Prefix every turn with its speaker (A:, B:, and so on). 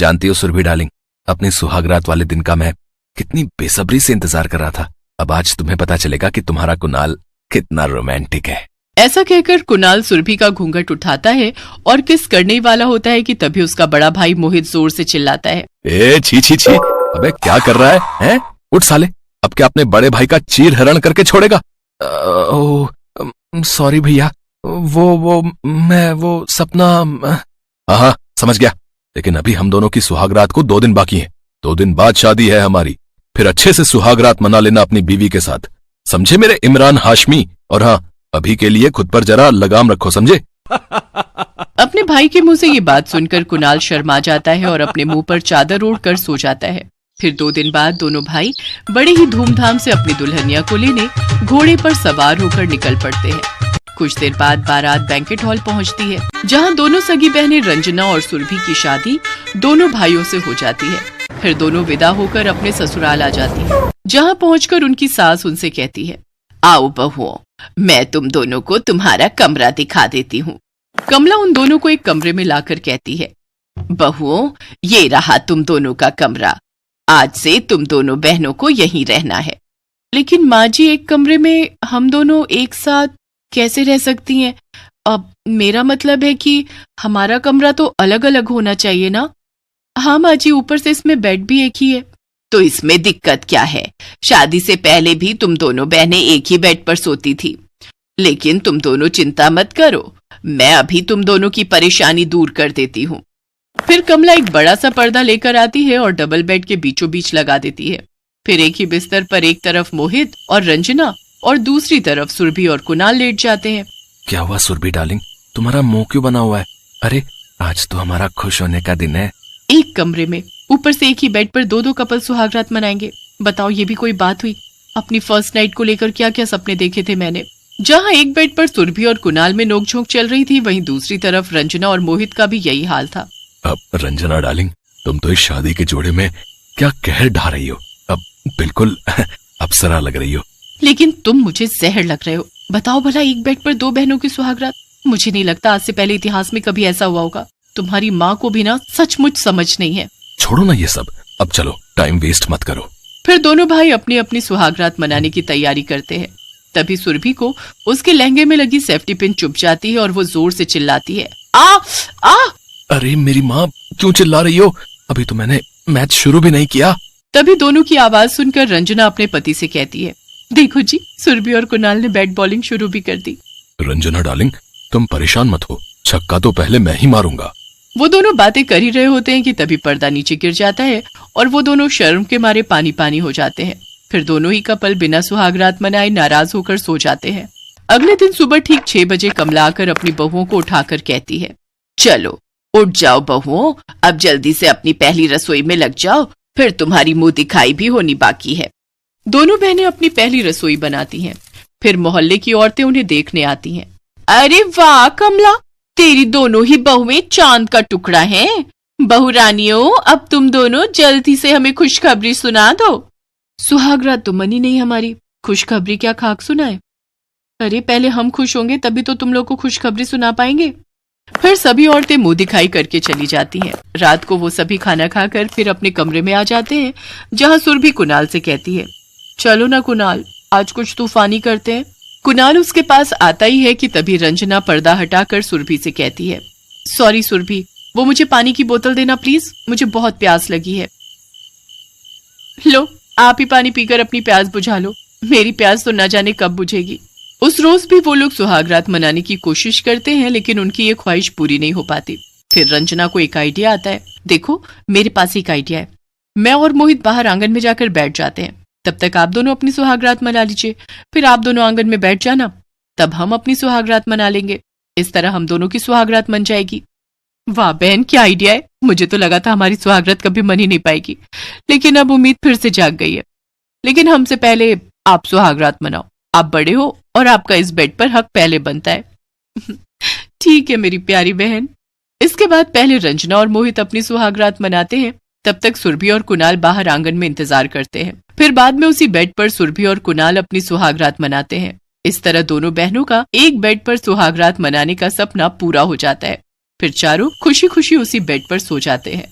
A: जानती हो सुरभि डार्लिंग, अपनी सुहागरात वाले दिन का मैं कितनी बेसब्री से इंतजार कर रहा था। अब आज तुम्हें पता चलेगा कि तुम्हारा कुणाल कितना रोमांटिक है।
B: ऐसा कहकर कुणाल सुरभि का घूंघट उठाता है और किस करने वाला होता है कि तभी उसका बड़ा भाई मोहित जोर से चिल्लाता है,
A: ए छी छी छी, अबे क्या कर रहा है, हैं? उठ साले, अब क्या अपने बड़े भाई का चीर हरण करके छोड़ेगा? सॉरी भैया, वो सपना। हाँ समझ गया, लेकिन अभी हम दोनों की सुहागरात को 2 दिन बाकी हैं। 2 दिन बाद शादी है हमारी, फिर अच्छे से सुहागरात मना लेना अपनी बीवी के साथ, समझे मेरे इमरान हाशमी? और हाँ, अभी के लिए खुद पर जरा लगाम रखो, समझे?
B: अपने भाई के मुंह से ये बात सुनकर कुणाल शर्मा जाता है और अपने मुंह पर चादर ओढ़कर सो जाता है। फिर 2 दिन बाद दोनों भाई बड़े ही धूमधाम से अपनी दुल्हनिया को लेने घोड़े पर सवार होकर निकल पड़ते हैं। कुछ देर बाद बारात बैंकेट हॉल पहुंचती है, जहां दोनों सगी बहनें रंजना और सुरभि की शादी दोनों भाइयों से हो जाती है। फिर दोनों विदा होकर अपने ससुराल आ जाती है, जहां पहुंचकर उनकी सास उनसे कहती है, आओ बहुओं, मैं तुम दोनों को तुम्हारा कमरा दिखा देती हूँ। कमला उन दोनों को एक कमरे में लाकर कहती है, बहुओं, ये रहा तुम दोनों का कमरा, आज से तुम दोनों बहनों को यहीं रहना है। लेकिन माँ जी, एक कमरे में हम दोनों एक साथ कैसे रह सकती हैं? अब मेरा मतलब है कि हमारा कमरा तो अलग अलग होना चाहिए ना। हाँ माँ जी, ऊपर से इसमें बेड भी एक ही है। तो इसमें दिक्कत क्या है? शादी से पहले भी तुम दोनों बहनें एक ही बेड पर सोती थी। लेकिन तुम दोनों चिंता मत करो, मैं अभी तुम दोनों की परेशानी दूर कर देती हूँ। फिर कमला एक बड़ा सा पर्दा लेकर आती है और डबल बेड के बीचों बीच लगा देती है। फिर एक ही बिस्तर पर एक तरफ मोहित और रंजना और दूसरी तरफ सुरभि और कुणाल लेट जाते हैं।
A: क्या हुआ सुरभि डार्लिंग, तुम्हारा मुंह क्यों बना हुआ है? अरे आज तो हमारा खुश होने का दिन है।
B: एक कमरे में ऊपर से एक ही बेड पर 2-2 कपल सुहागरात मनाएंगे। बताओ, ये भी कोई बात हुई? अपनी फर्स्ट नाइट को लेकर क्या क्या सपने देखे थे मैंने। जहाँ एक बेड पर सुरभि और कुणाल में नोकझोंक चल रही थी, वहीं दूसरी तरफ रंजना और मोहित का भी यही हाल था।
A: अब रंजना डार्लिंग, तुम तो इस शादी के जोड़े में क्या कहर ढा रही हो। अब बिल्कुल अप्सरा लग रही हो।
B: लेकिन तुम मुझे जहर लग रहे हो। बताओ भला, एक बेड पर 2 बहनों की सुहागरात? मुझे नहीं लगता आज से पहले इतिहास में कभी ऐसा हुआ होगा। तुम्हारी माँ को भी ना सचमुच समझ नहीं है।
A: छोड़ो ना ये सब, अब चलो, टाइम वेस्ट मत करो।
B: फिर दोनों भाई अपनी अपनी सुहागरात मनाने की तैयारी करते हैं। तभी सुरभि को उसके लहंगे में लगी सेफ्टी पिन चुभ जाती है और वो जोर से चिल्लाती है, आ आ।
A: अरे मेरी माँ, क्यों चिल्ला रही हो? अभी तो मैंने मैच शुरू भी नहीं किया।
B: तभी दोनों की आवाज सुनकर रंजना अपने पति से कहती है, देखो जी, सुरभि और कुणाल ने बैट बॉलिंग शुरू भी कर दी।
A: रंजना डार्लिंग, तुम परेशान मत हो, छक्का तो पहले मैं ही मारूंगा।
B: वो दोनों बातें कर ही रहे होते हैं कि तभी पर्दा नीचे गिर जाता है और वो दोनों शर्म के मारे पानी पानी हो जाते हैं। फिर दोनों ही कपल बिना सुहागरात मनाए नाराज होकर सो जाते हैं। अगले दिन सुबह ठीक 6 बजे कमला आकर अपनी बहुओं को उठाकर कहती है, चलो उठ जाओ बहुओं, अब जल्दी से अपनी पहली रसोई में लग जाओ, फिर तुम्हारी मुंह दिखाई भी होनी बाकी है। दोनों बहनें अपनी पहली रसोई बनाती हैं। फिर मोहल्ले की औरतें उन्हें देखने आती हैं। अरे वाह कमला, तेरी दोनों ही बहुएं चांद का टुकड़ा हैं। बहू रानियों, अब तुम दोनों जल्दी से हमें खुशखबरी सुना दो। सुहागरात तो मनी नहीं हमारी, खुशखबरी क्या खाक सुनाए? अरे पहले हम खुश होंगे तभी तो तुम लोग को खुशखबरी सुना पाएंगे। फिर सभी औरतें मुंह दिखाई करके चली जाती हैं। रात को वो सभी खाना खाकर फिर अपने कमरे में आ जाते हैं, जहां सुरभि कुणाल से कहती है, चलो ना कुणाल, आज कुछ तूफानी करते हैं। कुणाल उसके पास आता ही है कि तभी रंजना पर्दा हटाकर सुरभि से कहती है, सॉरी सुरभि, वो मुझे पानी की बोतल देना प्लीज, मुझे बहुत प्यास लगी है। लो, आप ही पानी पीकर अपनी प्यास बुझा लो, मेरी प्यास तो न जाने कब बुझेगी। उस रोज भी वो लोग सुहागरात मनाने की कोशिश करते हैं, लेकिन उनकी ये ख्वाहिश पूरी नहीं हो पाती। फिर रंजना को एक आइडिया आता है, देखो मेरे पास एक आइडिया है। मैं और मोहित बाहर आंगन में जाकर बैठ जाते हैं, तब तक आप दोनों अपनी सुहागरात मना लीजिए, फिर आप दोनों आंगन में बैठ जाना, तब हम अपनी सुहागरात मना लेंगे। इस तरह हम दोनों की सुहागरात मन जाएगी। वाह बहन, क्या आइडिया है। मुझे तो लगा था हमारी सुहागरात कभी मन ही नहीं पाएगी, लेकिन अब उम्मीद फिर से जाग गई है। लेकिन हमसे पहले आप सुहागरात मनाओ, आप बड़े हो और आपका इस बेड पर हक पहले बनता है। ठीक है मेरी प्यारी बहन। इसके बाद पहले रंजना और मोहित अपनी सुहागरात मनाते हैं, तब तक सुरभि और कुणाल बाहर आंगन में इंतजार करते हैं। फिर बाद में उसी बेड पर सुरभि और कुणाल अपनी सुहागरात मनाते हैं। इस तरह दोनों बहनों का एक बेड पर सुहागरात मनाने का सपना पूरा हो जाता है। फिर चारों खुशी खुशी उसी बेड पर सो जाते हैं।